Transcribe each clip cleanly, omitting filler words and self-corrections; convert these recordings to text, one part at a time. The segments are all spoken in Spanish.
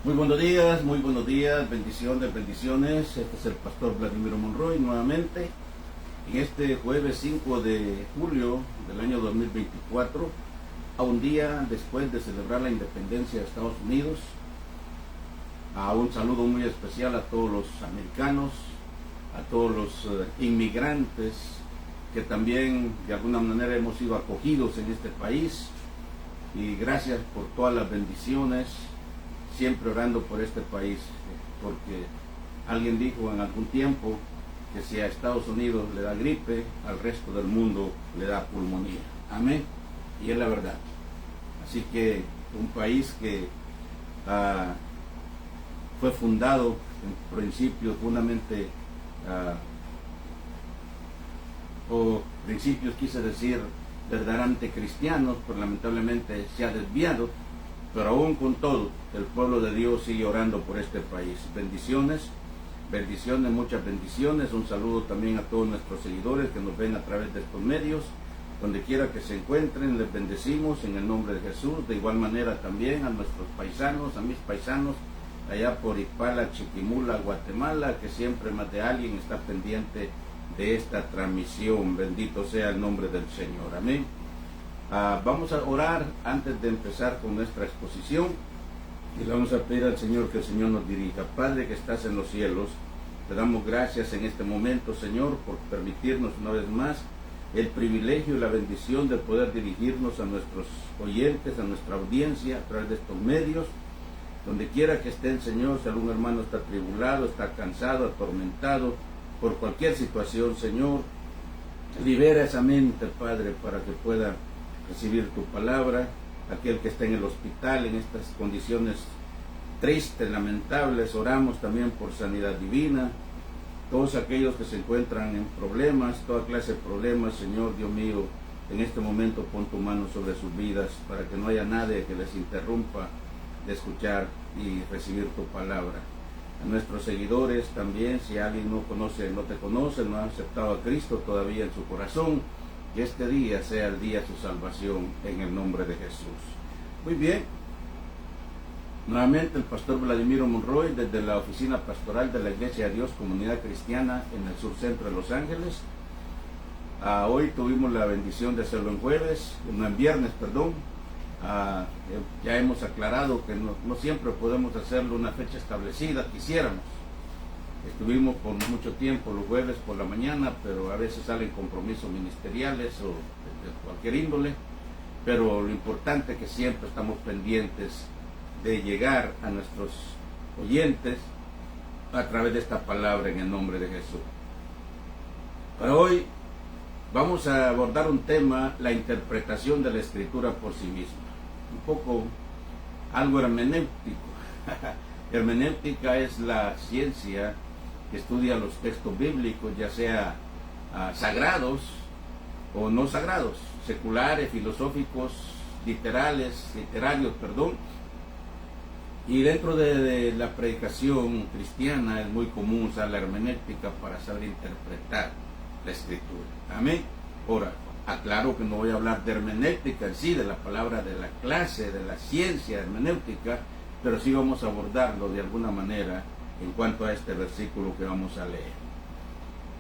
Muy buenos días, bendiciones, bendiciones. Este es el pastor Vladimiro Monroy nuevamente. En este jueves 5 de julio del año 2024, a un día después de celebrar la independencia de Estados Unidos, a un saludo muy especial a todos los americanos, a todos los inmigrantes que también de alguna manera hemos sido acogidos en este país, y gracias por todas las bendiciones, siempre orando por este país, porque alguien dijo en algún tiempo que si a Estados Unidos le da gripe, al resto del mundo le da pulmonía. Amén. Y es la verdad. Así que un país que fue fundado en principios fundamentalmente, o principios quise decir verdaderamente cristianos, pero lamentablemente se ha desviado. Pero aún con todo, el pueblo de Dios sigue orando por este país. Bendiciones, bendiciones, muchas bendiciones. Un saludo también a todos nuestros seguidores que nos ven a través de estos medios. Donde quiera que se encuentren, les bendecimos en el nombre de Jesús. De igual manera también a nuestros paisanos, a mis paisanos, allá por Ipala, Chiquimula, Guatemala, que siempre más de alguien está pendiente de esta transmisión. Bendito sea el nombre del Señor. Amén. Vamos a orar antes de empezar con nuestra exposición y le vamos a pedir al Señor que el Señor nos dirija. Padre que estás en los cielos, te damos gracias en este momento, Señor, por permitirnos una vez más el privilegio y la bendición de poder dirigirnos a nuestros oyentes, a nuestra audiencia a través de estos medios. Donde quiera que estén, Señor, si algún hermano está tribulado, está cansado, atormentado por cualquier situación, Señor, libera esa mente, Padre, para que pueda recibir tu palabra. Aquel que está en el hospital en estas condiciones tristes, lamentables, oramos también por sanidad divina. Todos aquellos que se encuentran en problemas, toda clase de problemas, Señor Dios mío, en este momento pon tu mano sobre sus vidas para que no haya nadie que les interrumpa de escuchar y recibir tu palabra. A nuestros seguidores también, si alguien no te conoce, no ha aceptado a Cristo todavía en su corazón, que este día sea el día de su salvación en el nombre de Jesús. Muy bien. Nuevamente el pastor Vladimiro Monroy desde la oficina pastoral de la Iglesia de Dios Comunidad Cristiana en el sur centro de Los Ángeles. Hoy tuvimos la bendición de hacerlo en viernes, perdón. Ya hemos aclarado que no siempre podemos hacerlo una fecha establecida, quisiéramos. Estuvimos por mucho tiempo los jueves por la mañana, pero a veces salen compromisos ministeriales o de cualquier índole. Pero lo importante es que siempre estamos pendientes de llegar a nuestros oyentes a través de esta palabra en el nombre de Jesús. Para hoy vamos a abordar un tema, la interpretación de la Escritura por sí misma. Un poco algo hermenéutico. Hermenéutica es la ciencia que estudia los textos bíblicos, ya sea sagrados o no sagrados, seculares, filosóficos, literarios, y dentro de la predicación cristiana es muy común usar la hermenéutica para saber interpretar la Escritura. Amén. Ahora, aclaro que no voy a hablar de hermenéutica en sí, de la palabra de la clase, de la ciencia hermenéutica, pero sí vamos a abordarlo de alguna manera en cuanto a este versículo que vamos a leer.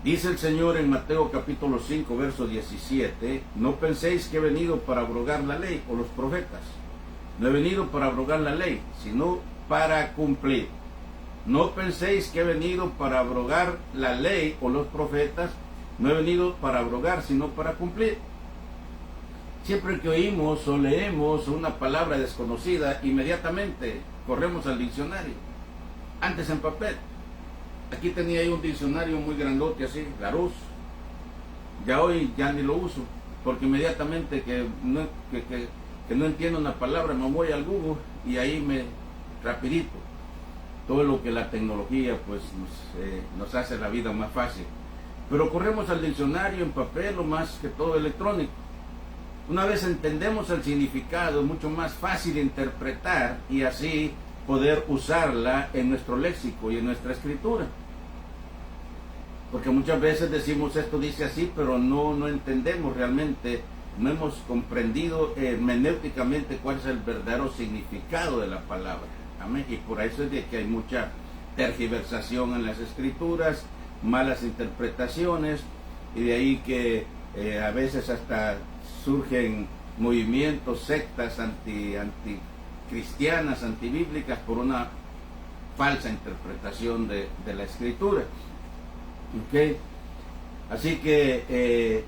Dice el Señor en Mateo capítulo 5, verso 17, no penséis que he venido para abrogar la ley o los profetas. No he venido para abrogar la ley, sino para cumplir. No penséis que he venido para abrogar la ley o los profetas. No he venido para abrogar, sino para cumplir. Siempre que oímos o leemos una palabra desconocida, inmediatamente corremos al diccionario. Antes en papel. Aquí tenía yo un diccionario muy grandote así, Larousse. Ya hoy ya ni lo uso, porque inmediatamente que no entiendo una palabra, me voy al Google y ahí rapidito. Todo lo que la tecnología pues nos hace la vida más fácil. Pero corremos al diccionario en papel o más que todo electrónico. Una vez entendemos el significado, es mucho más fácil de interpretar y así poder usarla en nuestro léxico y en nuestra escritura. Porque muchas veces decimos esto dice así, pero no entendemos realmente, no hemos comprendido hermenéuticamente cuál es el verdadero significado de la palabra. Amén. Y por eso es de que hay mucha tergiversación en las escrituras, malas interpretaciones, y de ahí que a veces hasta surgen movimientos, sectas anticristianas, antibíblicas, por una falsa interpretación de la escritura. ¿Okay? Así que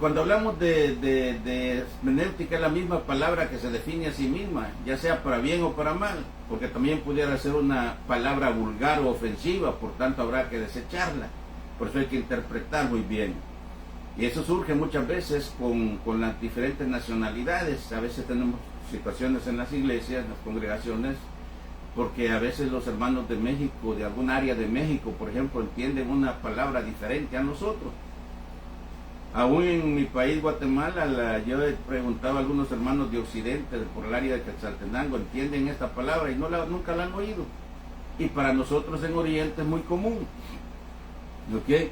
cuando hablamos de hermenéutica, es la misma palabra que se define a sí misma, ya sea para bien o para mal, porque también pudiera ser una palabra vulgar o ofensiva, por tanto habrá que desecharla. Por eso hay que interpretar muy bien. Y eso surge muchas veces con las diferentes nacionalidades. A veces tenemos situaciones en las iglesias, en las congregaciones, porque a veces los hermanos de México, de algún área de México, por ejemplo, entienden una palabra diferente a nosotros. Aún en mi país, Guatemala, yo he preguntado a algunos hermanos de Occidente, por el área de Quetzaltenango, entienden esta palabra y nunca la han oído. Y para nosotros en Oriente es muy común. ¿Okay?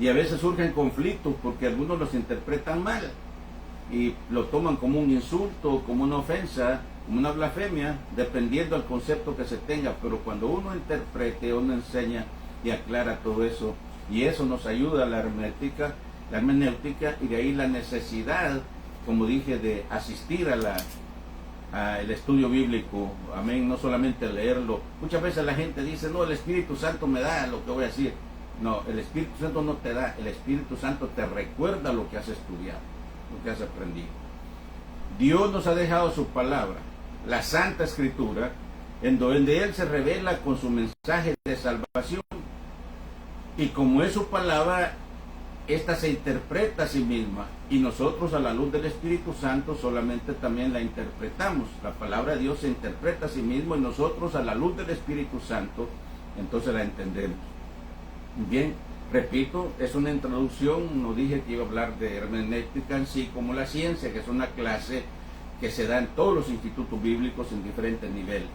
Y a veces surgen conflictos porque algunos los interpretan mal y lo toman como un insulto, como una ofensa, como una blasfemia, dependiendo del concepto que se tenga. Pero cuando uno interprete, uno enseña y aclara todo eso, y eso nos ayuda a la hermenéutica, y de ahí la necesidad, como dije, de asistir al estudio bíblico. Amén. No solamente leerlo. Muchas veces la gente dice, no, el Espíritu Santo me da lo que voy a decir. No, el Espíritu Santo no te da, el Espíritu Santo te recuerda lo que has estudiado, lo que has aprendido. Dios nos ha dejado su palabra, la Santa Escritura, en donde Él se revela con su mensaje de salvación. Y como es su palabra, esta se interpreta a sí misma, y nosotros a la luz del Espíritu Santo solamente también la interpretamos. La palabra de Dios se interpreta a sí mismo y nosotros a la luz del Espíritu Santo entonces la entendemos. Bien, repito, es una introducción, no dije que iba a hablar de hermenéutica en sí como la ciencia, que es una clase que se da en todos los institutos bíblicos en diferentes niveles.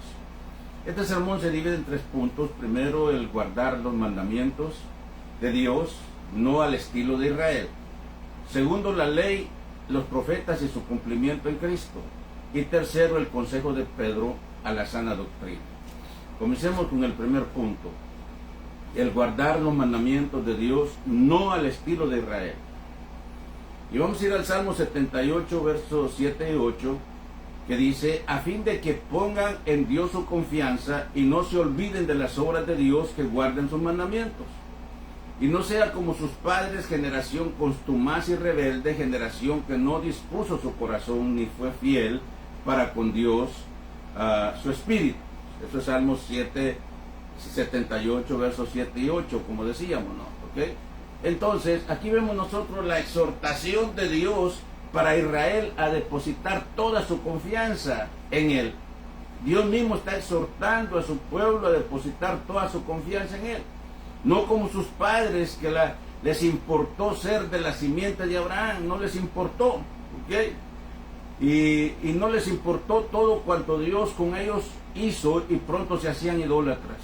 Este sermón se divide en 3 puntos. Primero, el guardar los mandamientos de Dios, no al estilo de Israel. Segundo, la ley, los profetas y su cumplimiento en Cristo. Y tercero, el consejo de Pedro a la sana doctrina. Comencemos con el primer punto. El guardar los mandamientos de Dios, no al estilo de Israel. Y vamos a ir al Salmo 78, versos 7 y 8, que dice, a fin de que pongan en Dios su confianza y no se olviden de las obras de Dios, que guarden sus mandamientos. Y no sea como sus padres, generación constumaz y rebelde, generación que no dispuso su corazón ni fue fiel para con Dios, su espíritu. Eso es Salmos 78, versos 7 y 8, como decíamos, ¿no? ¿Okay? Entonces, aquí vemos nosotros la exhortación de Dios para Israel a depositar toda su confianza en Él. Dios mismo está exhortando a su pueblo a depositar toda su confianza en Él. No como sus padres, que les importó ser de la simiente de Abraham, no les importó, ¿okay? Y no les importó todo cuanto Dios con ellos hizo, y pronto se hacían idólatras.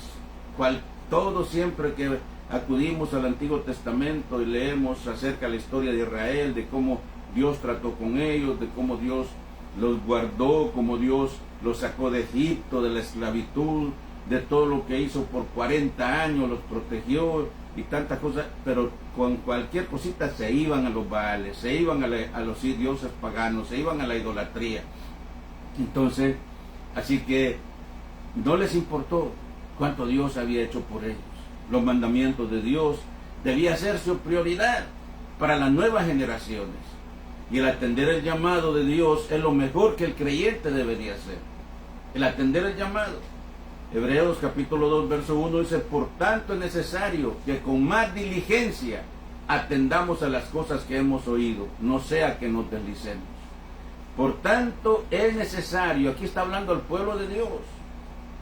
Todos siempre que acudimos al Antiguo Testamento y leemos acerca de la historia de Israel, de cómo Dios trató con ellos, de cómo Dios los guardó, cómo Dios los sacó de Egipto, de la esclavitud, de todo lo que hizo por 40 años, los protegió y tantas cosas, pero con cualquier cosita se iban a los Baales, se iban a los dioses paganos, se iban a la idolatría. Entonces, así que no les importó cuánto Dios había hecho por ellos. Los mandamientos de Dios debía ser su prioridad para las nuevas generaciones. Y el atender el llamado de Dios es lo mejor que el creyente debería hacer. El atender el llamado. Hebreos capítulo 2, verso 1 dice, por tanto es necesario que con más diligencia atendamos a las cosas que hemos oído, no sea que nos deslicemos. Por tanto es necesario, aquí está hablando al pueblo de Dios.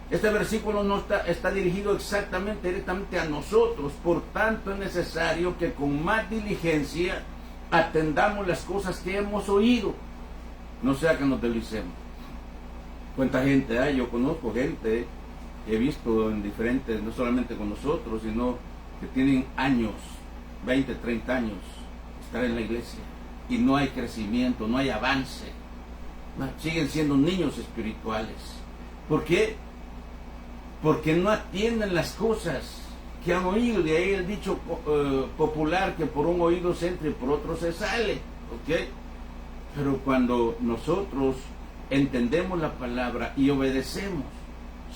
Este versículo no está dirigido directamente a nosotros. Por tanto es necesario que con más diligencia atendamos las cosas que hemos oído, no sea que nos deslicemos. ¿Cuánta gente hay? Yo conozco gente, he visto en diferentes, no solamente con nosotros, sino que tienen años, 20, 30 años, estar en la iglesia, y no hay crecimiento, no hay avance, siguen siendo niños espirituales. ¿Por qué? Porque no atienden las cosas que han oído. De ahí el dicho popular que por un oído se entra y por otro se sale. ¿Ok? Pero cuando nosotros entendemos la palabra y obedecemos,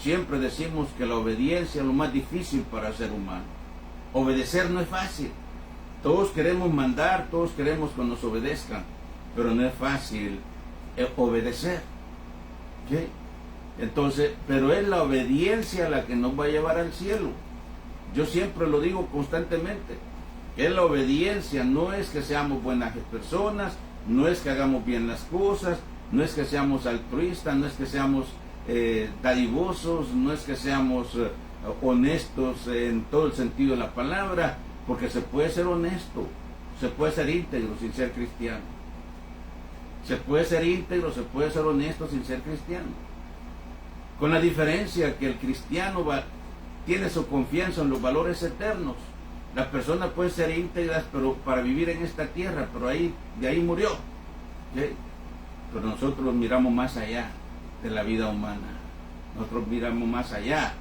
siempre decimos que la obediencia es lo más difícil para el ser humano. Obedecer no es fácil. Todos queremos mandar, todos queremos que nos obedezcan, pero no es fácil obedecer. ¿Okay? Entonces, pero es la obediencia la que nos va a llevar al cielo. Yo siempre lo digo constantemente. Es la obediencia, no es que seamos buenas personas, no es que hagamos bien las cosas, no es que seamos altruistas, no es que seamos dadivosos, no es que seamos honestos en todo el sentido de la palabra, porque se puede ser honesto, se puede ser íntegro sin ser cristiano. Se puede ser íntegro, se puede ser honesto sin ser cristiano. Con la diferencia que el cristiano tiene su confianza en los valores eternos. Las personas pueden ser íntegras pero para vivir en esta tierra, pero de ahí murió. ¿Sí? Pero nosotros miramos más allá de la vida humana. Nosotros miramos más allá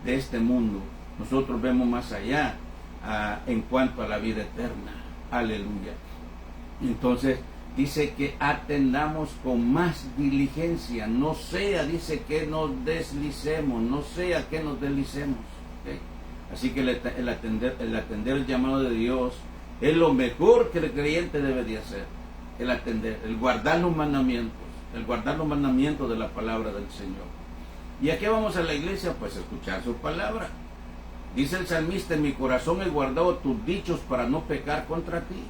de este mundo. Nosotros vemos más allá en cuanto a la vida eterna. Aleluya. Entonces dice que atendamos con más diligencia. No sea, dice, que nos deslicemos. No sea que nos deslicemos. ¿Okay? Así que el atender el llamado de Dios es lo mejor que el creyente debe de hacer. El atender, el guardar los mandamientos. El guardar los mandamientos de la palabra del Señor. ¿Y a qué vamos a la iglesia? Pues a escuchar su palabra. Dice el salmista: en mi corazón he guardado tus dichos para no pecar contra ti.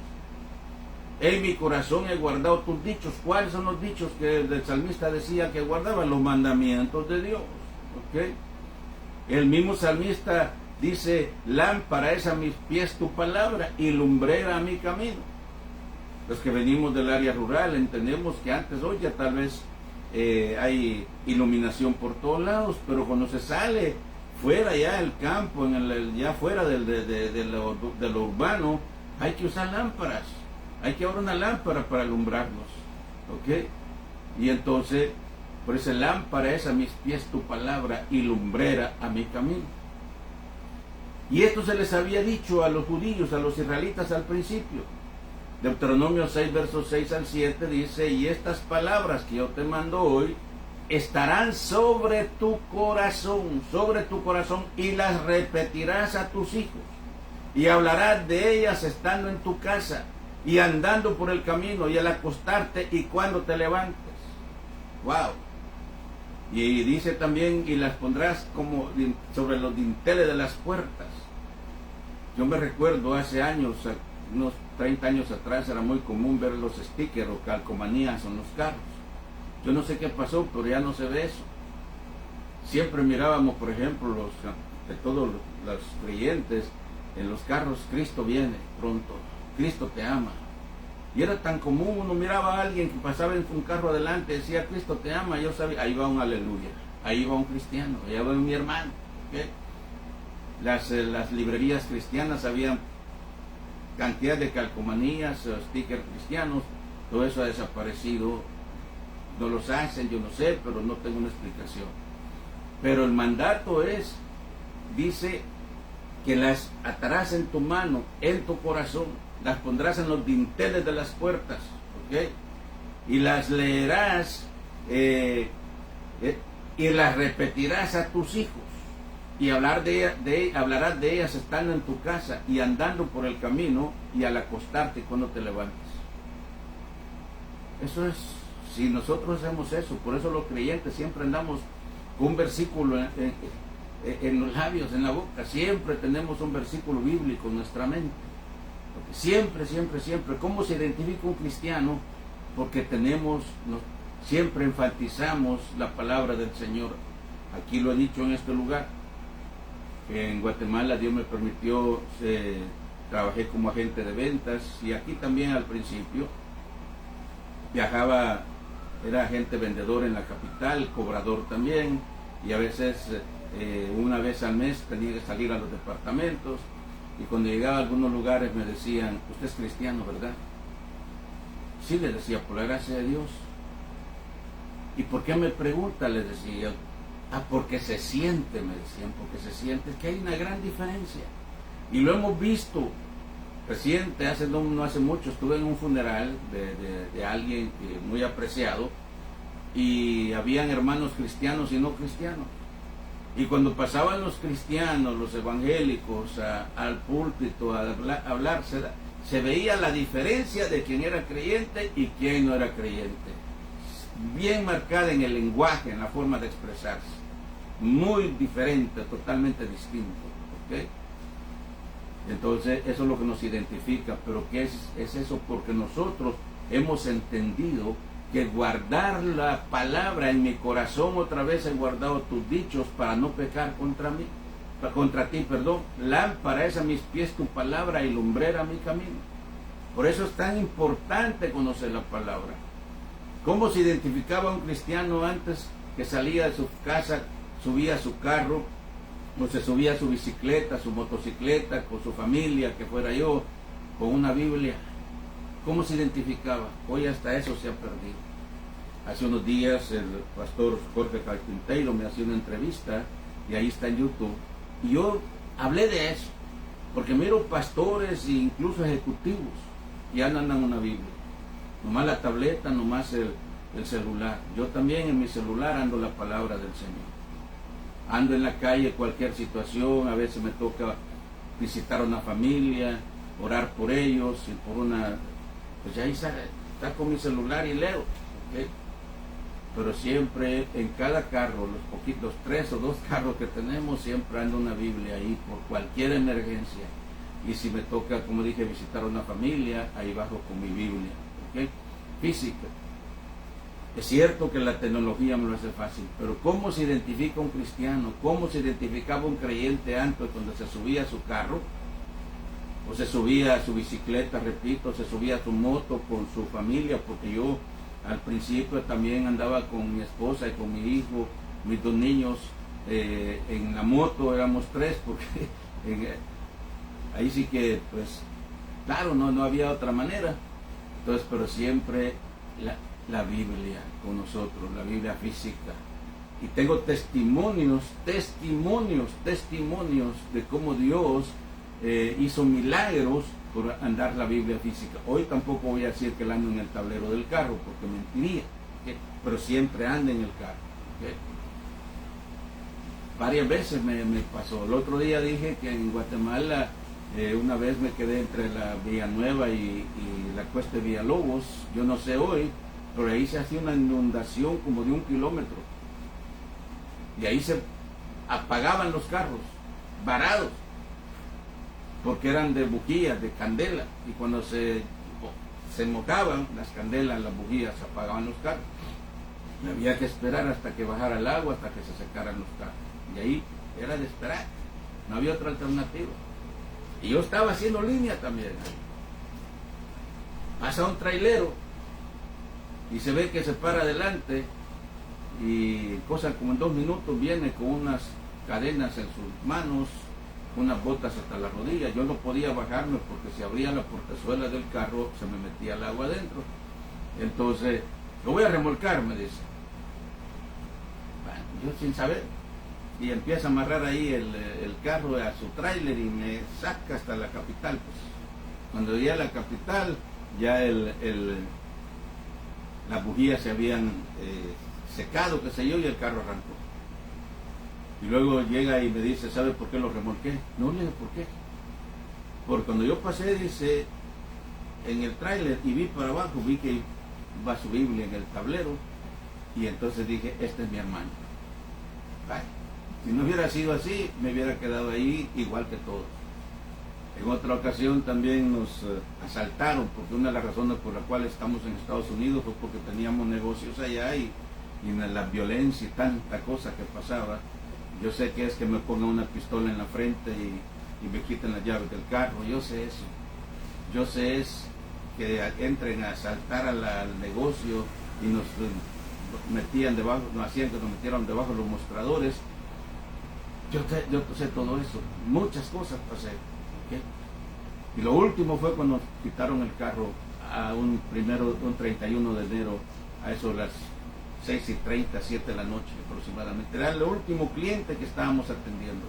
En mi corazón he guardado tus dichos. ¿Cuáles son los dichos que el salmista decía que guardaba? Los mandamientos de Dios. ¿Okay? El mismo salmista dice: lámpara es a mis pies tu palabra y lumbrera a mi camino. Los que venimos del área rural entendemos que antes, hoy ya tal vez hay iluminación por todos lados, pero cuando se sale fuera ya del campo, ya fuera de lo urbano, hay que usar lámparas. Hay que ahora una lámpara para alumbrarnos. ¿Ok? Y entonces, por eso lámpara es a mis pies tu palabra y lumbrera a mi camino. Y esto se les había dicho a los judíos, a los israelitas al principio. Deuteronomio 6, versos 6 al 7 dice: y estas palabras que yo te mando hoy estarán sobre tu corazón, y las repetirás a tus hijos, y hablarás de ellas estando en tu casa, y andando por el camino, y al acostarte, y cuando te levantes. Wow. Y dice también: y las pondrás como sobre los dinteles de las puertas. Yo me recuerdo hace años, unos 30 años atrás, era muy común ver los stickers o calcomanías en los carros. Yo no sé qué pasó, pero ya no se ve eso. Siempre mirábamos, por ejemplo, de todos los creyentes en los carros: Cristo viene pronto, Cristo te ama. Y era tan común, uno miraba a alguien que pasaba en un carro adelante, decía: Cristo te ama. Yo sabía, ahí va un aleluya, ahí va un cristiano, ahí va mi hermano. ¿Okay? Las librerías cristianas habían cantidad de calcomanías, stickers cristianos. Todo eso ha desaparecido. No los hacen, yo no sé, pero no tengo una explicación. Pero el mandato dice que las atarás en tu mano, en tu corazón, las pondrás en los dinteles de las puertas, ¿okay? Y las leerás y las repetirás a tus hijos, y hablarás de ellas estando en tu casa y andando por el camino y al acostarte cuando te levantes. Eso es, si nosotros hacemos eso. Por eso los creyentes siempre andamos con un versículo en los labios, en la boca. Siempre tenemos un versículo bíblico en nuestra mente. Porque siempre, siempre, siempre. ¿Cómo se identifica un cristiano? Porque siempre enfatizamos la palabra del Señor. Aquí lo he dicho en este lugar. En Guatemala Dios me permitió, trabajé como agente de ventas, y aquí también al principio viajaba, era agente vendedor en la capital, cobrador también, y a veces una vez al mes tenía que salir a los departamentos, y cuando llegaba a algunos lugares me decían: usted es cristiano, ¿verdad? Sí, le decía, por la gracia de Dios. ¿Y por qué me pregunta? Le decía: Ah, porque se siente, me decían, porque se siente, es que hay una gran diferencia. Y lo hemos visto reciente, no hace mucho, estuve en un funeral de alguien muy apreciado, y habían hermanos cristianos y no cristianos. Y cuando pasaban los cristianos, los evangélicos, al púlpito a hablar, se veía la diferencia de quién era creyente y quién no era creyente. Bien marcada en el lenguaje, en la forma de expresarse. Muy diferente, totalmente distinto. ¿Okay? Entonces, eso es lo que nos identifica. Pero ¿qué es eso? Porque nosotros hemos entendido que guardar la palabra en mi corazón, otra vez he guardado tus dichos para no pecar contra ti, perdón. Lámpara es a mis pies tu palabra y lumbrera mi camino. Por eso es tan importante conocer la palabra. ¿Cómo se identificaba un cristiano antes que salía de su casa, subía a su carro, o se subía a su bicicleta, su motocicleta, con su familia, que fuera yo, con una Biblia? ¿Cómo se identificaba? Hoy hasta eso se ha perdido. Hace unos días el pastor Jorge Carpinteiro me hacía una entrevista, y ahí está en YouTube, y yo hablé de eso, porque miro pastores e incluso ejecutivos que andan en una Biblia. Nomás la tableta, nomás el celular. Yo también en mi celular ando la palabra del Señor. Ando en la calle, cualquier situación, a veces me toca visitar a una familia, orar por ellos, y por una... Pues ahí está con mi celular y leo. ¿Okay? Pero siempre en cada carro, los 3 o 2 carros que tenemos, siempre anda una Biblia ahí por cualquier emergencia. Y si me toca, como dije, visitar a una familia, ahí bajo con mi Biblia. ¿Okay? Física. Es cierto que la tecnología me lo hace fácil, pero ¿cómo se identifica un cristiano? ¿Cómo se identificaba un creyente antes cuando se subía a su carro? O se subía a su bicicleta, repito, se subía a su moto con su familia, porque yo al principio también andaba con mi esposa y con mi hijo, mis 2 niños, en la moto éramos 3, porque ahí sí que, pues, claro, no había otra manera. Entonces, pero siempre la Biblia con nosotros, la Biblia física. Y tengo testimonios de cómo Dios hizo milagros por andar la Biblia física. Hoy tampoco voy a decir que la ando en el tablero del carro, porque mentiría, ¿okay? Pero siempre ando en el carro. ¿Okay? Varias veces me pasó. El otro día dije que en Guatemala una vez me quedé entre la Villanueva y la cuesta de Villalobos. Yo no sé hoy, pero ahí se hacía una inundación como de 1 kilómetro. Y ahí se apagaban los carros, varados, porque eran de bujías, de candela, y cuando se mojaban las candelas, las bujías, se apagaban los carros. Y había que esperar hasta que bajara el agua, hasta que se secaran los carros. Y ahí era de esperar, no había otra alternativa. Y yo estaba haciendo línea también. Pasa un trailero y se ve que se para adelante, y cosa como en 2 minutos viene con unas cadenas en sus manos, unas botas hasta la rodilla. Yo no podía bajarme porque si abría la portezuela del carro se me metía el agua adentro. Entonces, lo voy a remolcar, me dice. Bueno, yo sin saber, y empieza a amarrar ahí el carro a su tráiler y me saca hasta la capital. Pues cuando llegué a la capital, ya las bujías se habían secado, qué sé yo, y el carro arrancó. Y luego llega y me dice, ¿sabe por qué lo remolqué? No le digo por qué. Porque cuando yo pasé, dice, en el tráiler y vi para abajo, vi que iba su Biblia en el tablero, y entonces dije, este es mi hermano. Ay, si no hubiera sido así, me hubiera quedado ahí igual que todos. En otra ocasión también nos asaltaron, porque una de las razones por las cuales estamos en Estados Unidos fue porque teníamos negocios allá, y la violencia y tanta cosa que pasaba. Yo sé que es que me pongan una pistola en la frente y me quiten las llaves del carro. Yo sé eso. Yo sé es que entren a asaltar al negocio y nos metían debajo, nos hacían que nos metieran debajo de los mostradores. Yo sé todo eso. Muchas cosas pasé. ¿Okay? Y lo último fue cuando quitaron el carro a un 31 de enero, a eso de las 6:30, 7 de la noche aproximadamente. Era el último cliente que estábamos atendiendo.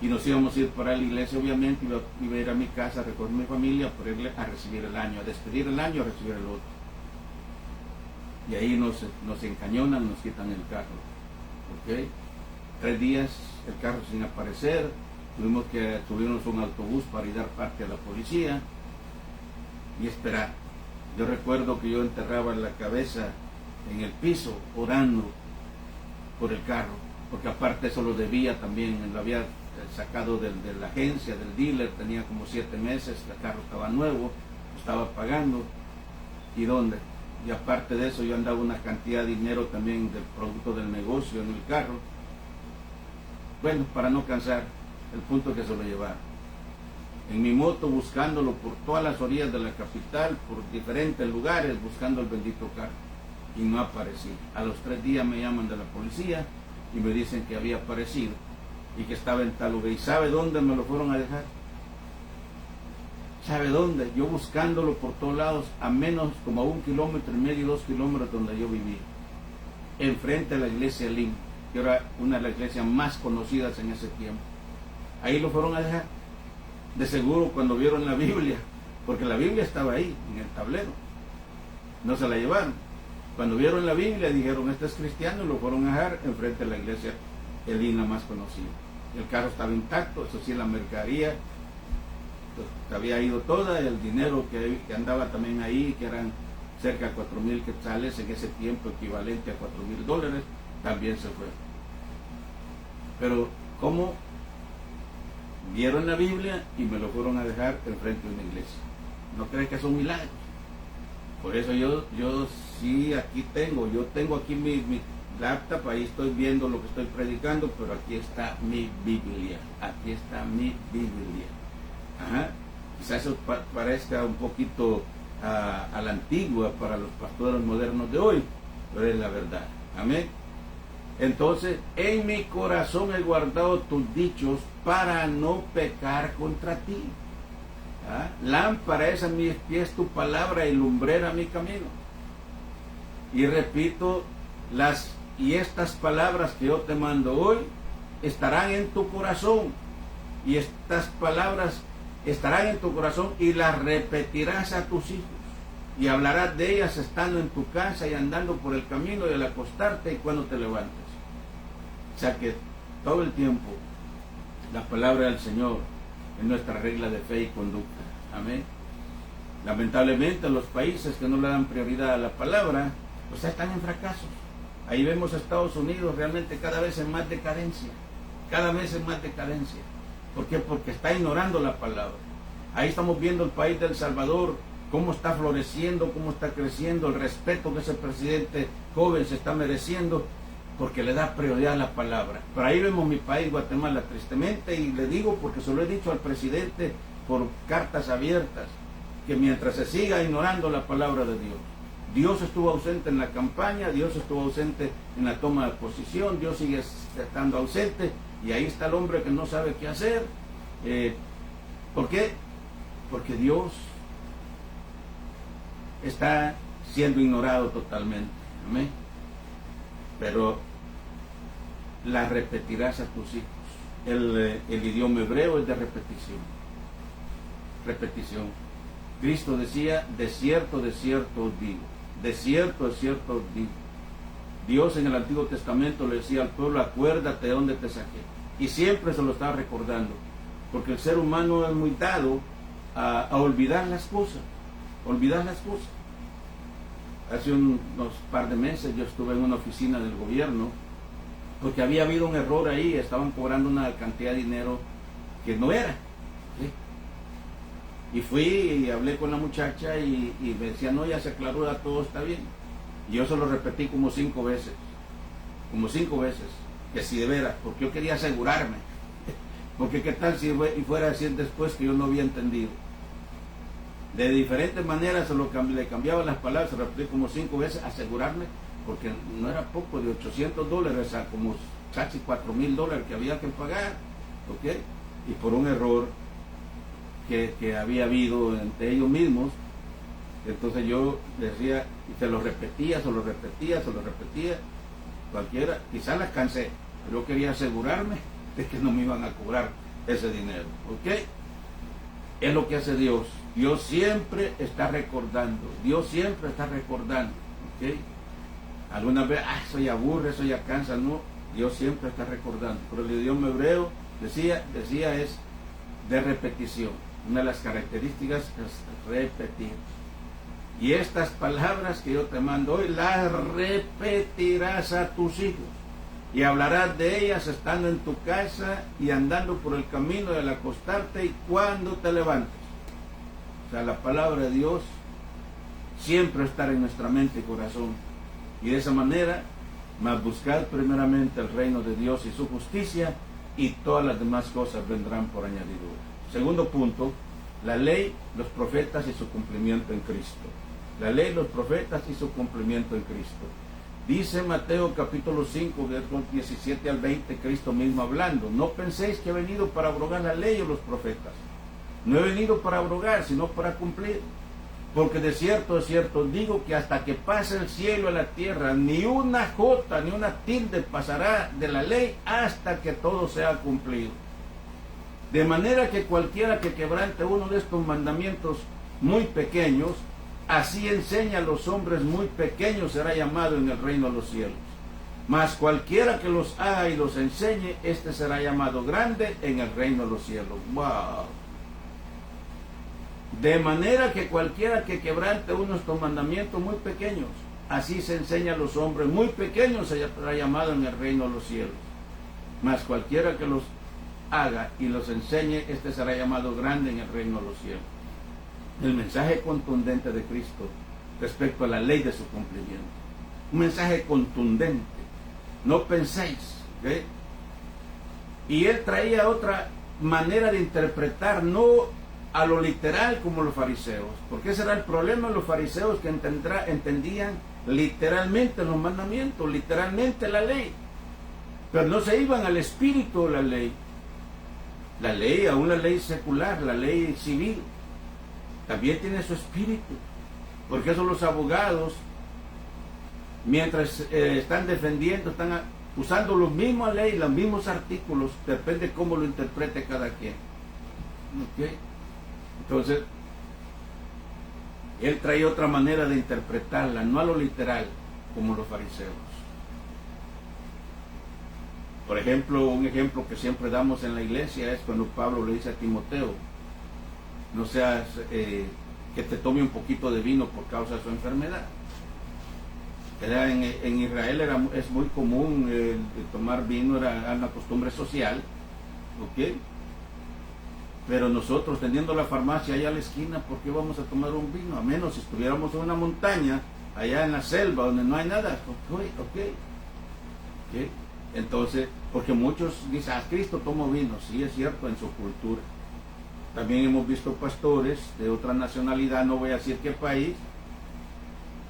Y nos íbamos a ir para la iglesia, obviamente, iba a ir a mi casa, a recoger mi familia, para irle a recibir el año, a despedir el año, a recibir el otro. Y ahí nos encañonan, nos quitan el carro. ¿Okay? 3 días el carro sin aparecer, tuvimos que subirnos un autobús para ir a dar parte a la policía y esperar. Yo recuerdo que yo enterraba la cabeza en el piso orando por el carro, porque aparte eso lo debía también, lo había sacado de la agencia, del dealer, tenía como 7 meses, el carro estaba nuevo, estaba pagando. ¿Y dónde? Y aparte de eso yo andaba una cantidad de dinero también del producto del negocio en el carro. Bueno, para no cansar, el punto que se lo llevaron. En mi moto buscándolo por todas las orillas de la capital, por diferentes lugares, buscando el bendito carro. Y no aparecía. A los 3 días me llaman de la policía y me dicen que había aparecido y que estaba en tal lugar. ¿Y sabe dónde me lo fueron a dejar? ¿Sabe dónde? Yo buscándolo por todos lados, a menos como a 1,5 kilómetros, 2 kilómetros donde yo vivía. Enfrente de la iglesia Lim, que era una de las iglesias más conocidas en ese tiempo. Ahí lo fueron a dejar. De seguro cuando vieron la Biblia, porque la Biblia estaba ahí, en el tablero. No se la llevaron. Cuando vieron la Biblia dijeron, este es cristiano, y lo fueron a dejar enfrente de la iglesia Lim, la más conocida. El carro estaba intacto, eso sí, la mercadería había ido toda, el dinero que andaba también ahí, que eran cerca de 4,000 quetzales en ese tiempo, equivalente a $4,000, también se fue. Pero ¿cómo? Vieron la Biblia y me lo fueron a dejar enfrente de una iglesia. ¿No creen que son milagros? Por eso yo sí aquí tengo aquí mi laptop, ahí estoy viendo lo que estoy predicando, pero aquí está mi Biblia, aquí está mi Biblia. Ajá. Quizás eso parezca un poquito a la antigua para los pastores modernos de hoy, pero es la verdad. Amén. Entonces, en mi corazón he guardado tus dichos para no pecar contra ti. ¿Ah? Lámpara es a mis pies tu palabra y lumbrera mi camino. Y repito, estas palabras que yo te mando hoy estarán en tu corazón. Y estas palabras estarán en tu corazón y las repetirás a tus hijos. Y hablarás de ellas estando en tu casa y andando por el camino y al acostarte y cuando te levantes. O sea que todo el tiempo la palabra del Señor es nuestra regla de fe y conducta. Amén. Lamentablemente los países que no le dan prioridad a la palabra, pues están en fracasos. Ahí vemos a Estados Unidos realmente cada vez en más decadencia. Cada vez en más decadencia. ¿Por qué? Porque está ignorando la palabra. Ahí estamos viendo el país de El Salvador, cómo está floreciendo, cómo está creciendo, el respeto que ese presidente joven se está mereciendo, porque le da prioridad a la palabra. Pero ahí vemos mi país, Guatemala, tristemente, y le digo porque se lo he dicho al presidente por cartas abiertas, que mientras se siga ignorando la palabra de Dios, Dios estuvo ausente en la campaña, Dios estuvo ausente en la toma de posición, Dios sigue estando ausente, y ahí está el hombre que no sabe qué hacer. ¿Por qué? Porque Dios está siendo ignorado totalmente. Amén. Pero la repetirás a tus hijos. El idioma hebreo es de repetición. Repetición. Cristo decía, de cierto os digo. De cierto os digo. Dios en el Antiguo Testamento le decía al pueblo, acuérdate de dónde te saqué. Y siempre se lo estaba recordando. Porque el ser humano es muy dado a olvidar las cosas. Olvidar las cosas. Hace unos par de meses yo estuve en una oficina del gobierno porque había habido un error ahí, estaban cobrando una cantidad de dinero que no era. ¿Sí? Y fui y hablé con la muchacha y me decía, no, ya se aclaró, ya todo está bien. Y yo se lo repetí como 5 veces, que si de veras, porque yo quería asegurarme, porque qué tal si fuera a decir después que yo no había entendido. De diferentes maneras le cambiaba las palabras, se repetí como 5 veces, asegurarme, porque no era poco, de $800 a como casi $4,000 que había que pagar, ¿ok? Y por un error que había habido entre ellos mismos, Entonces yo decía, y se lo repetía, cualquiera, quizás las cansé, pero yo quería asegurarme de que no me iban a cobrar ese dinero, ¿ok? Es lo que hace Dios. Dios siempre está recordando, ¿ok? Algunas veces, eso ya aburre, eso ya cansa, no, Dios siempre está recordando. Pero el idioma hebreo decía es de repetición. Una de las características es repetir. Y estas palabras que yo te mando hoy, las repetirás a tus hijos. Y hablarás de ellas estando en tu casa y andando por el camino del acostarte y cuando te levantes. O sea, la palabra de Dios siempre estará en nuestra mente y corazón. Y de esa manera, mas buscad primeramente el reino de Dios y su justicia, y todas las demás cosas vendrán por añadidura. Segundo punto, la ley, los profetas y su cumplimiento en Cristo. La ley, los profetas y su cumplimiento en Cristo. Dice Mateo capítulo 5, versos 17 al 20, Cristo mismo hablando: no penséis que he venido para abrogar la ley o los profetas. No he venido para abrogar, sino para cumplir. Porque de cierto, digo que hasta que pase el cielo y la tierra, ni una jota, ni una tilde pasará de la ley hasta que todo sea cumplido. De manera que cualquiera que quebrante uno de estos mandamientos muy pequeños, así enseña a los hombres muy pequeños, será llamado en el reino de los cielos. Mas cualquiera que los haga y los enseñe, este será llamado grande en el reino de los cielos. ¡Wow! De manera que cualquiera que quebrante uno de estos mandamientos muy pequeños, así se enseña a los hombres muy pequeños, será llamado en el reino de los cielos. Mas cualquiera que los haga y los enseñe, este será llamado grande en el reino de los cielos. El mensaje contundente de Cristo respecto a la ley de su cumplimiento. Un mensaje contundente. No penséis, ¿okay? Y él traía otra manera de interpretar, no a lo literal como los fariseos, porque ese era el problema de los fariseos, que entendían literalmente los mandamientos, literalmente la ley, pero no se iban al espíritu de la ley, aún la ley secular, la ley civil, también tiene su espíritu, porque eso los abogados, mientras están defendiendo, están usando los mismos leyes, los mismos artículos, depende cómo lo interprete cada quien. ¿Okay? Entonces, él trae otra manera de interpretarla, no a lo literal, como los fariseos. Por ejemplo, un ejemplo que siempre damos en la iglesia es cuando Pablo le dice a Timoteo: no seas que te tome un poquito de vino por causa de su enfermedad. En Israel es muy común tomar vino, era una costumbre social, ¿ok? Pero nosotros, teniendo la farmacia allá a la esquina, ¿por qué vamos a tomar un vino? A menos si estuviéramos en una montaña, allá en la selva, donde no hay nada. Ok. Entonces, porque muchos dicen, Cristo tomó vino. Sí, es cierto, en su cultura. También hemos visto pastores de otra nacionalidad, no voy a decir qué país,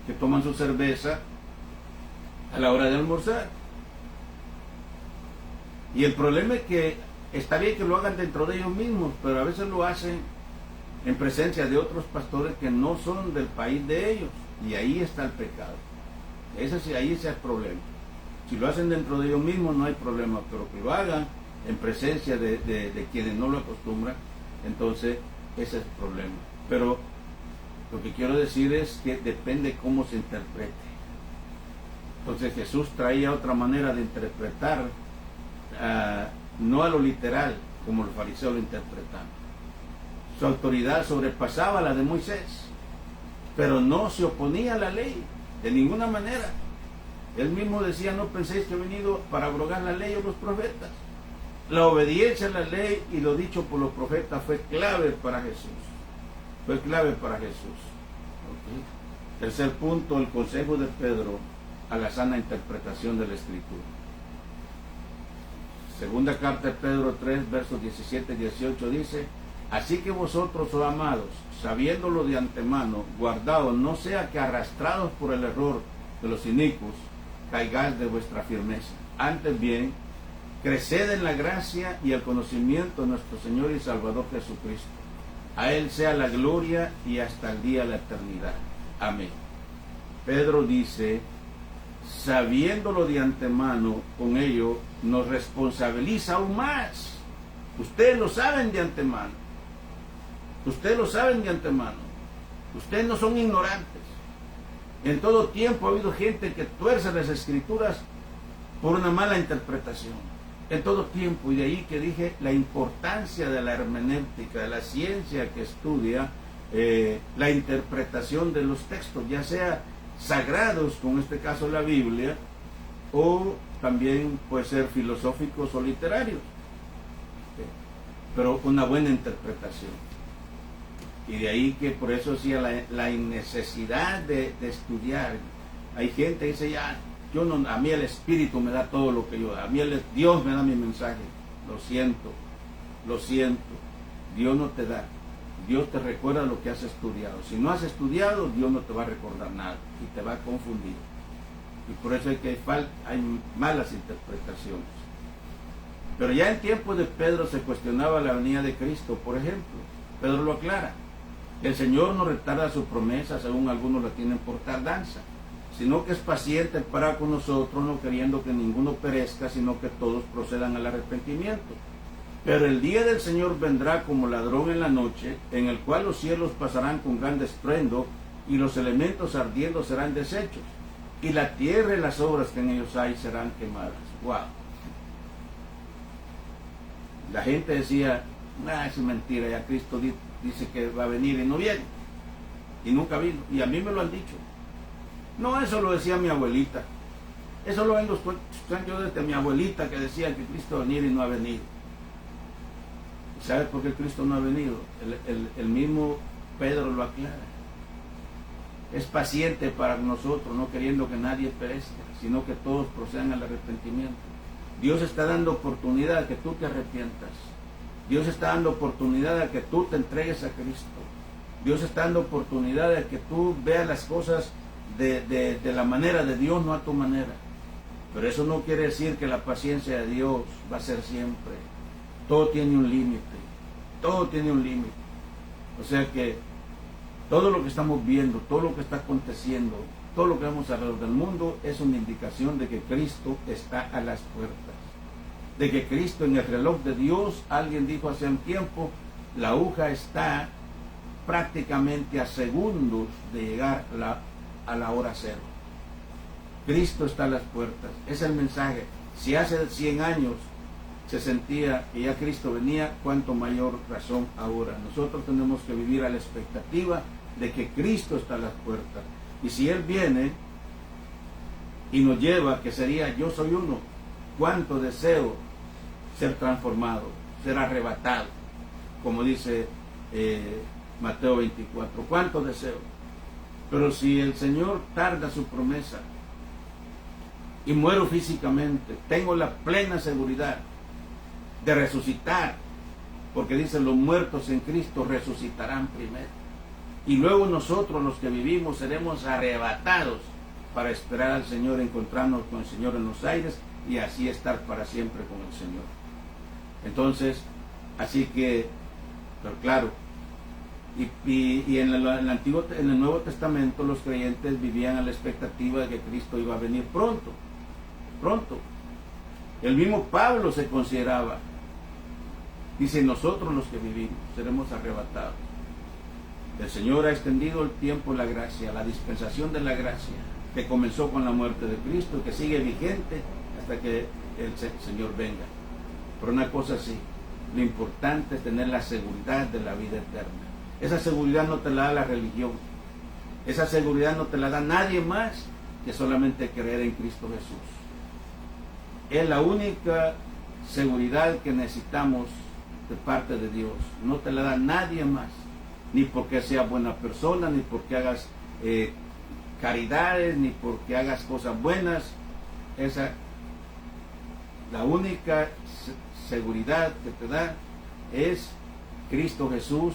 que toman su cerveza a la hora de almorzar. Y el problema es que está bien que lo hagan dentro de ellos mismos, pero a veces lo hacen en presencia de otros pastores que no son del país de ellos. Y ahí está el pecado. Ahí está el problema. Si lo hacen dentro de ellos mismos no hay problema, pero que lo hagan en presencia de quienes no lo acostumbran, entonces ese es el problema. Pero lo que quiero decir es que depende cómo se interprete. Entonces Jesús traía otra manera de interpretar, no a lo literal, como los fariseos lo interpretaban. Su autoridad sobrepasaba la de Moisés, pero no se oponía a la ley, de ninguna manera. Él mismo decía, no penséis que he venido para abrogar la ley o los profetas. La obediencia a la ley y lo dicho por los profetas fue clave para Jesús. Fue clave para Jesús. ¿Okay? Tercer punto, el consejo de Pedro a la sana interpretación de la Escritura. Segunda carta de Pedro 3, versos 17 y 18 dice: así que vosotros, oh amados, sabiéndolo de antemano, guardaos, no sea que arrastrados por el error de los inicuos, caigáis de vuestra firmeza. Antes bien, creced en la gracia y el conocimiento de nuestro Señor y Salvador Jesucristo. A Él sea la gloria y hasta el día de la eternidad. Amén. Pedro dice, sabiéndolo de antemano, con ello nos responsabiliza aún más. Ustedes lo saben de antemano. Ustedes lo saben de antemano. Ustedes no son ignorantes. En todo tiempo ha habido gente que tuerce las escrituras por una mala interpretación. En todo tiempo. Y de ahí que dije la importancia de la hermenéutica, de la ciencia que estudia la interpretación de los textos, ya sea sagrados, como en este caso la Biblia, o también puede ser filosóficos o literarios. Pero una buena interpretación. Y de ahí que por eso decía la necesidad de estudiar. Hay gente que dice, ya, a mí el Espíritu me da todo lo que yo, a mí Dios me da mi mensaje. Lo siento, Dios no te da. Dios te recuerda lo que has estudiado. Si no has estudiado, Dios no te va a recordar nada y te va a confundir. Y por eso hay malas interpretaciones. Pero ya en tiempos de Pedro se cuestionaba la venida de Cristo, por ejemplo. Pedro lo aclara. El Señor no retarda su promesa, según algunos la tienen por tardanza, sino que es paciente para con nosotros, no queriendo que ninguno perezca, sino que todos procedan al arrepentimiento. Pero el día del Señor vendrá como ladrón en la noche, en el cual los cielos pasarán con gran estruendo, y los elementos ardiendo serán deshechos, y la tierra y las obras que en ellos hay serán quemadas. ¡Wow! La gente decía, es mentira, ya Cristo dice que va a venir y no viene. Y nunca vino. Y a mí me lo han dicho. No, eso lo decía mi abuelita. Eso lo vengo escuchando yo desde mi abuelita, que decía que Cristo va a venir y no ha venido. ¿Y sabes por qué Cristo no ha venido? El mismo Pedro lo aclara. Es paciente para nosotros, no queriendo que nadie perezca, sino que todos procedan al arrepentimiento. Dios está dando oportunidad a que tú te arrepientas. Dios está dando oportunidad a que tú te entregues a Cristo. Dios está dando oportunidad a que tú veas las cosas de la manera de Dios, no a tu manera. Pero eso no quiere decir que la paciencia de Dios va a ser siempre. Todo tiene un límite. Todo tiene un límite. O sea que todo lo que estamos viendo, todo lo que está aconteciendo, todo lo que vemos alrededor del mundo es una indicación de que Cristo está a las puertas. De que Cristo en el reloj de Dios, alguien dijo hace un tiempo, la aguja está prácticamente a segundos de llegar a la hora cero. Cristo está a las puertas. Es el mensaje. Si hace 100 años se sentía que ya Cristo venía, cuánto mayor razón ahora. Nosotros tenemos que vivir a la expectativa de que Cristo está a las puertas. Y si Él viene y nos lleva, que sería yo soy uno, cuánto deseo ser transformado, ser arrebatado, como dice Mateo 24, cuánto deseo. Pero si el Señor tarda su promesa y muero físicamente, tengo la plena seguridad de resucitar, porque dice los muertos en Cristo resucitarán primero. Y luego nosotros los que vivimos seremos arrebatados para esperar al Señor, encontrarnos con el Señor en los aires y así estar para siempre con el Señor. Entonces, así que, pero claro, y en el Nuevo Testamento los creyentes vivían a la expectativa de que Cristo iba a venir pronto. El mismo Pablo se consideraba, dice, nosotros los que vivimos seremos arrebatados. El Señor ha extendido el tiempo, la gracia, la dispensación de la gracia, que comenzó con la muerte de Cristo y que sigue vigente hasta que el Señor venga. Pero una cosa sí, lo importante es tener la seguridad de la vida eterna. Esa seguridad no te la da la religión. Esa seguridad no te la da nadie más que solamente creer en Cristo Jesús. Es la única seguridad que necesitamos de parte de Dios. No te la da nadie más. Ni porque seas buena persona, ni porque hagas caridades, ni porque hagas cosas buenas. La única seguridad que te da es Cristo Jesús,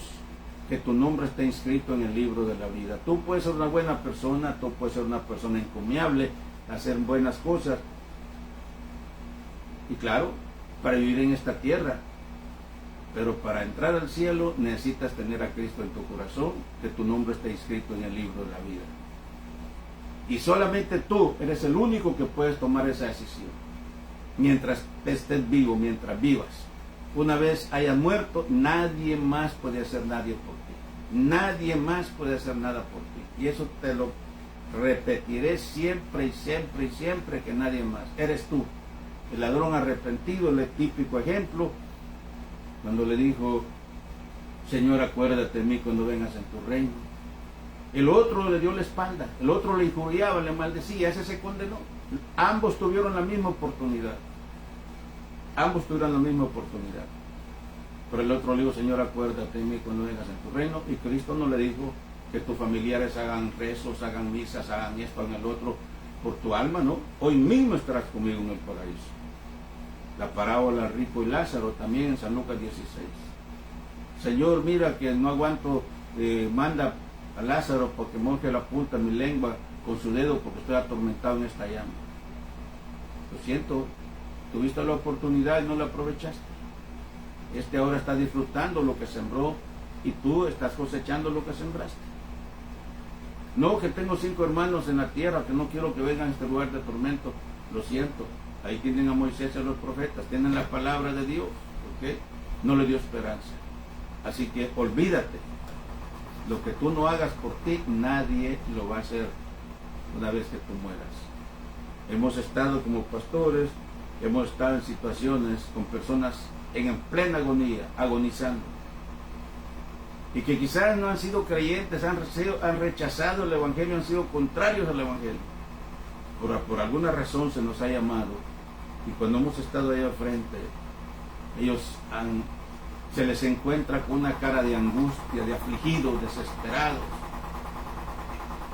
que tu nombre está inscrito en el libro de la vida. Tú puedes ser una buena persona, tú puedes ser una persona encomiable, hacer buenas cosas. Y claro, para vivir en esta tierra Pero para entrar al cielo necesitas tener a Cristo en tu corazón, que tu nombre esté inscrito en el libro de la vida. Y solamente tú eres el único que puedes tomar esa decisión. Mientras estés vivo, mientras vivas. Una vez hayas muerto, nadie más puede hacer nadie por ti. Nadie más puede hacer nada por ti. Y eso te lo repetiré siempre y siempre y siempre, que nadie más. Eres tú. El ladrón arrepentido, el típico ejemplo, cuando le dijo: Señor, acuérdate de mí cuando vengas en tu reino. El otro le dio la espalda, el otro le injuriaba, le maldecía, ese se condenó. Ambos tuvieron la misma oportunidad. Ambos tuvieron la misma oportunidad. Pero el otro le dijo: Señor, acuérdate de mí cuando vengas en tu reino. Y Cristo no le dijo que tus familiares hagan rezos, hagan misas, hagan esto, hagan el otro por tu alma, ¿no? Hoy mismo estarás conmigo en el paraíso. La parábola rico y Lázaro también en San Lucas 16. Señor, mira que no aguanto, manda a Lázaro porque moje la punta de mi lengua con su dedo porque estoy atormentado en esta llama. Lo siento, tuviste la oportunidad y no la aprovechaste. Este ahora está disfrutando lo que sembró y tú estás cosechando lo que sembraste. No, que tengo 5 hermanos en la tierra que no quiero que vengan a este lugar de tormento. Lo siento, ahí tienen a Moisés y a los profetas, tienen la palabra de Dios, ¿ok? No le dio esperanza. Así que olvídate. Lo que tú no hagas por ti, nadie lo va a hacer una vez que tú mueras. Hemos estado como pastores, hemos estado en situaciones con personas en plena agonía, agonizando. Y que quizás no han sido creyentes, han rechazado el Evangelio, han sido contrarios al Evangelio. Por alguna razón se nos ha llamado. Y cuando hemos estado ahí al frente, ellos se les encuentra con una cara de angustia, de afligidos, desesperados.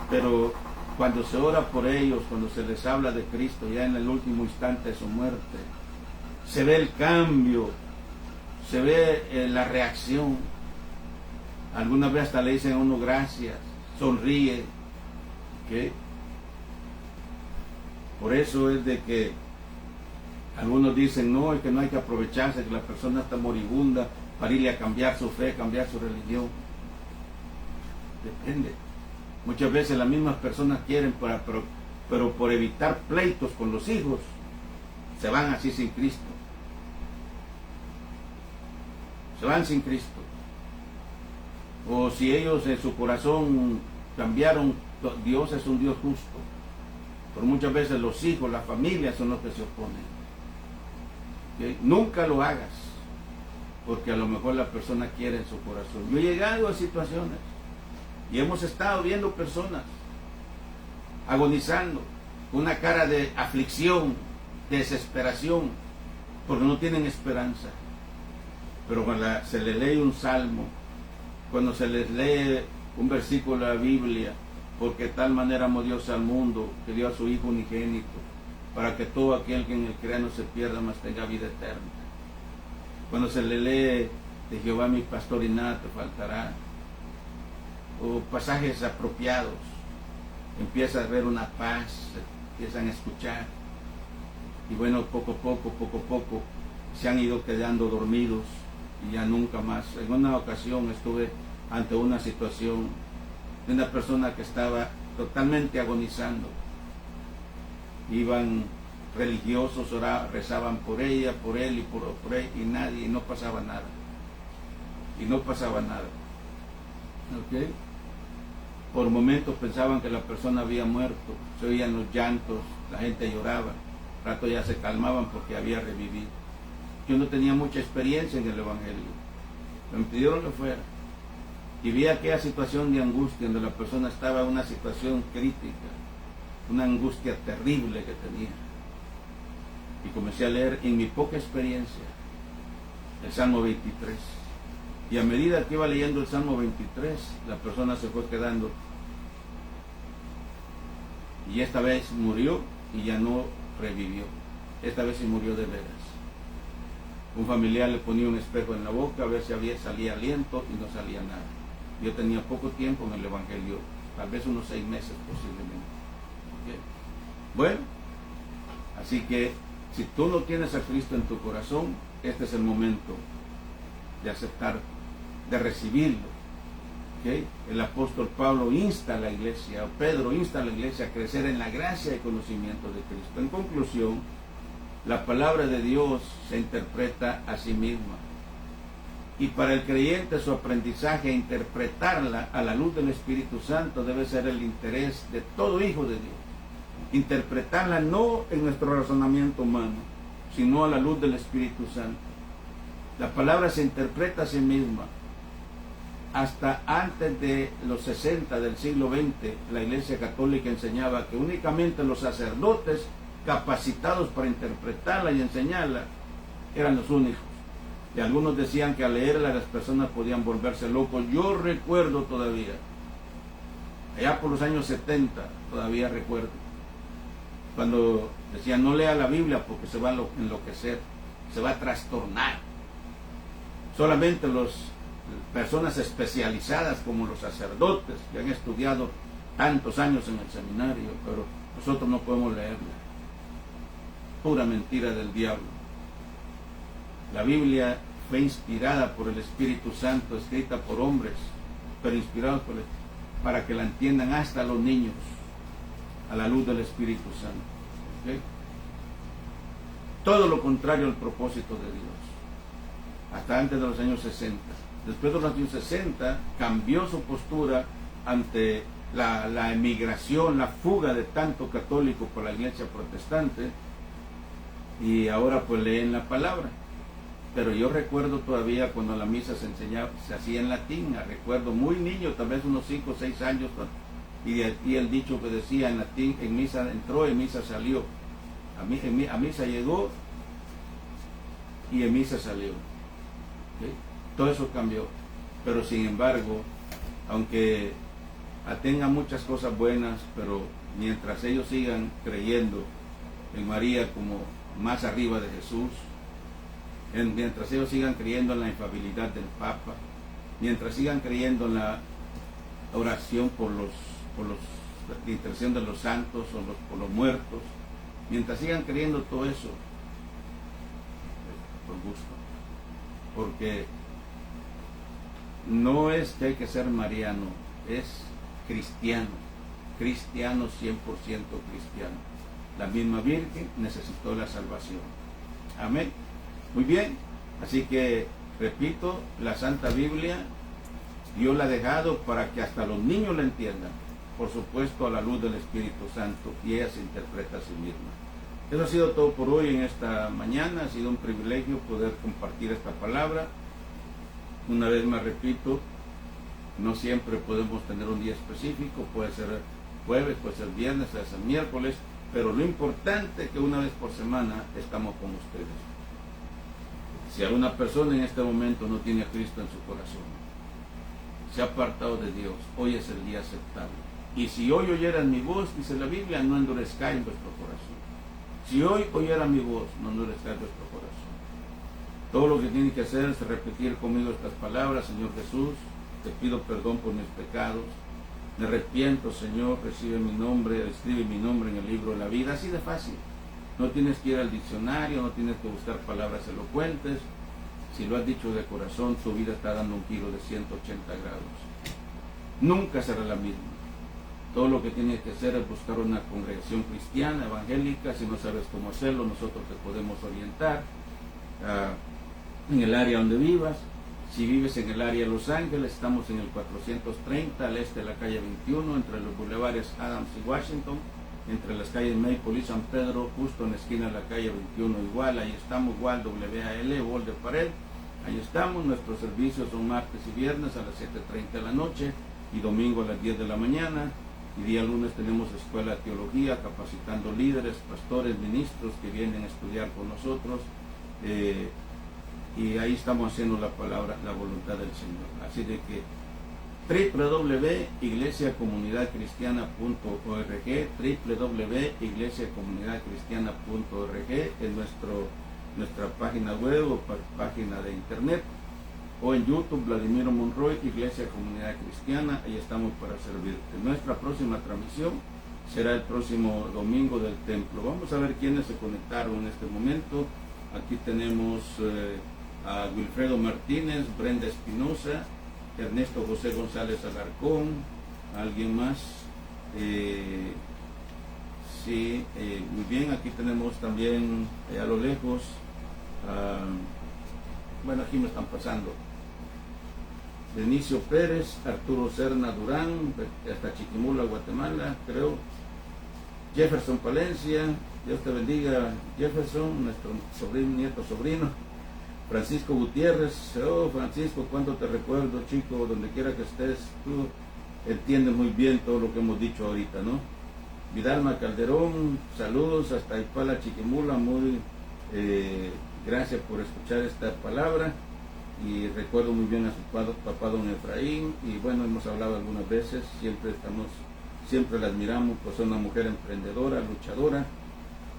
Pero cuando se ora por ellos, cuando se les habla de Cristo, ya en el último instante de su muerte, se ve el cambio, se ve la reacción. Alguna vez hasta le dicen a uno gracias, sonríe. ¿Okay? Por eso es de que algunos dicen, no, es que no hay que aprovecharse, que la persona está moribunda para irle a cambiar su fe, cambiar su religión. Depende. Muchas veces las mismas personas quieren, pero por evitar pleitos con los hijos, se van así sin Cristo. Se van sin Cristo. O si ellos en su corazón cambiaron, Dios es un Dios justo. Pero muchas veces los hijos, las familias son los que se oponen. ¿Okay? Nunca lo hagas, porque a lo mejor la persona quiere en su corazón. Yo he llegado a situaciones y hemos estado viendo personas agonizando, con una cara de aflicción, de desesperación, porque no tienen esperanza. Pero cuando se les lee un salmo, cuando se les lee un versículo de la Biblia, porque de tal manera amó Dios al mundo, que dio a su Hijo unigénito, para que todo aquel que en él crea no se pierda, mas tenga vida eterna. Cuando se le lee de Jehová mi pastor y nada te faltará, o pasajes apropiados, empieza a ver una paz, empiezan a escuchar, y bueno, poco a poco, se han ido quedando dormidos, y ya nunca más. En una ocasión estuve ante una situación de una persona que estaba totalmente agonizando. Iban religiosos, rezaban por ella, por él y por él, y nadie, y no pasaba nada. Y no pasaba nada. ¿Okay? Por momentos pensaban que la persona había muerto, se oían los llantos, la gente lloraba, rato ya se calmaban porque había revivido. Yo no tenía mucha experiencia en el Evangelio, me pidieron que fuera. Y vi aquella situación de angustia, donde la persona estaba en una situación crítica, una angustia terrible que tenía. Y comencé a leer en mi poca experiencia el Salmo 23. Y a medida que iba leyendo el Salmo 23, la persona se fue quedando. Y esta vez murió y ya no revivió. Esta vez sí murió de veras. Un familiar le ponía un espejo en la boca a ver si salía aliento y no salía nada. Yo tenía poco tiempo en el Evangelio, tal vez unos 6 meses posiblemente. ¿Okay? Bueno, así que si tú no tienes a Cristo en tu corazón, este es el momento de aceptar, de recibirlo. ¿Okay? El apóstol Pablo insta a la iglesia, o Pedro insta a la iglesia a crecer en la gracia y conocimiento de Cristo. En conclusión, la palabra de Dios se interpreta a sí misma. Y para el creyente su aprendizaje e interpretarla a la luz del Espíritu Santo debe ser el interés de todo hijo de Dios. Interpretarla no en nuestro razonamiento humano, sino a la luz del Espíritu Santo. La palabra se interpreta a sí misma. Hasta antes de los 60 del siglo XX, la Iglesia Católica enseñaba que únicamente los sacerdotes capacitados para interpretarla y enseñarla eran los únicos. Y algunos decían que al leerla las personas podían volverse locos. Yo recuerdo todavía, allá por los años 70, todavía recuerdo, cuando decían no lea la Biblia porque se va a enloquecer, se va a trastornar. Solamente las personas especializadas como los sacerdotes que han estudiado tantos años en el seminario, pero nosotros no podemos leerla. Pura mentira del diablo. La Biblia fue inspirada por el Espíritu Santo, escrita por hombres, pero inspirados por para que la entiendan hasta los niños, a la luz del Espíritu Santo. ¿Okay? Todo lo contrario al propósito de Dios. Hasta antes de los años 60. Después de los años 60 cambió su postura ante la emigración, la fuga de tanto católico por la iglesia protestante, y ahora pues leen la palabra. Pero yo recuerdo todavía cuando la misa se enseñaba, se hacía en latín. Recuerdo muy niño, tal vez unos 5 o 6 años, y de aquí el dicho que decía en latín: en misa entró, en misa salió. A misa llegó y en misa salió. ¿Sí? Todo eso cambió. Pero sin embargo, aunque tenga muchas cosas buenas, pero mientras ellos sigan creyendo en María como más arriba de Jesús, mientras ellos sigan creyendo en la infalibilidad del Papa, mientras sigan creyendo en la oración por la intercesión de los santos o por los muertos, mientras sigan creyendo todo eso, por gusto, porque no es que hay que ser mariano, es cristiano, 100% cristiano. La misma Virgen necesitó la salvación. Amén. Muy bien, así que, repito, la Santa Biblia Dios la ha dejado para que hasta los niños la entiendan, por supuesto a la luz del Espíritu Santo, y ella se interpreta a sí misma. Eso ha sido todo por hoy en esta mañana. Ha sido un privilegio poder compartir esta palabra. Una vez más repito, no siempre podemos tener un día específico, puede ser jueves, puede ser viernes, puede ser miércoles, pero lo importante es que una vez por semana estamos con ustedes. Si alguna persona en este momento no tiene a Cristo en su corazón, se ha apartado de Dios, hoy es el día aceptable. Y si hoy oyeran mi voz, dice la Biblia, no endurezcáis vuestro corazón. Si hoy oyeran mi voz, no endurezcáis vuestro corazón. Todo lo que tienen que hacer es repetir conmigo estas palabras: Señor Jesús, te pido perdón por mis pecados. Me arrepiento, Señor, recibe mi nombre, escribe mi nombre en el libro de la vida. Así de fácil. No tienes que ir al diccionario, no tienes que buscar palabras elocuentes. Si lo has dicho de corazón, tu vida está dando un giro de 180 grados. Nunca será la misma. Todo lo que tienes que hacer es buscar una congregación cristiana, evangélica. Si no sabes cómo hacerlo, nosotros te podemos orientar en el área donde vivas. Si vives en el área de Los Ángeles, estamos en el 430 al este de la calle 21, entre los bulevares Adams y Washington, entre las calles Maple y San Pedro, justo en la esquina de la calle 21 igual. Ahí estamos, igual, WAL, Wall de Pared. Ahí estamos. Nuestros servicios son martes y viernes a las 7:30 de la noche y domingo a las 10 de la mañana. Y día lunes tenemos escuela de teología, capacitando líderes, pastores, ministros que vienen a estudiar con nosotros. Y ahí estamos haciendo la voluntad del Señor. Así de que www.iglesiacomunidadcristiana.org, www.iglesiacomunidadcristiana.org es nuestra página web o página de internet, o en YouTube, Vladimiro Monroy, Iglesia Comunidad Cristiana. Ahí estamos para servirte. Nuestra próxima transmisión será el próximo domingo del templo. Vamos a ver quiénes se conectaron en este momento. Aquí tenemos a Wilfredo Martínez, Brenda Espinosa, Ernesto José González Alarcón, alguien más. Sí, muy bien, aquí tenemos también a lo lejos, bueno, aquí me están pasando, Benicio Pérez, Arturo Serna Durán, hasta Chiquimula, Guatemala, creo, Jefferson Palencia, Dios te bendiga Jefferson, nuestro sobrino, nieto sobrino, Francisco Gutiérrez, oh Francisco, cuánto te recuerdo, chico, donde quiera que estés, tú entiendes muy bien todo lo que hemos dicho ahorita, ¿no? Vidalma Calderón, saludos hasta Ipala, Chiquimula, muy gracias por escuchar esta palabra, y recuerdo muy bien a su papá don Efraín, y bueno, hemos hablado algunas veces, siempre la admiramos, pues es una mujer emprendedora, luchadora,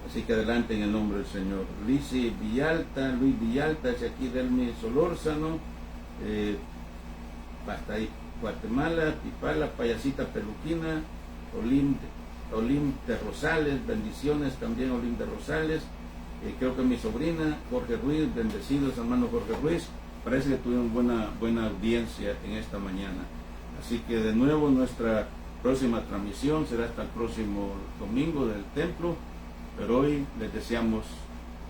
así que adelante en el nombre del Señor. Luis Villalta, es aquí Delmi Solórzano, hasta ahí, Guatemala, Pipala, Payasita Peluquina, Olim de Rosales, bendiciones también Olim de Rosales, creo que mi sobrina, Jorge Ruiz, bendecidos hermano Jorge Ruiz, parece que tuvimos buena audiencia en esta mañana, así que de nuevo nuestra próxima transmisión será hasta el próximo domingo del templo, pero hoy les deseamos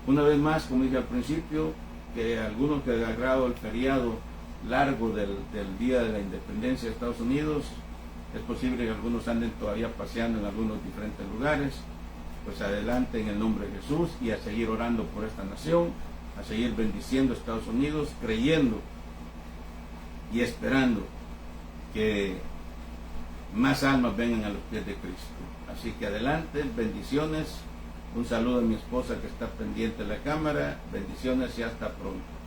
una vez más, como dije al principio, que algunos que han agarrado el feriado largo del Día de la Independencia de Estados Unidos, es posible que algunos anden todavía paseando en algunos diferentes lugares, pues adelante en el nombre de Jesús y a seguir orando por esta nación, a seguir bendiciendo a Estados Unidos, creyendo y esperando que más almas vengan a los pies de Cristo. Así que adelante, bendiciones, un saludo a mi esposa que está pendiente de la cámara, bendiciones y hasta pronto.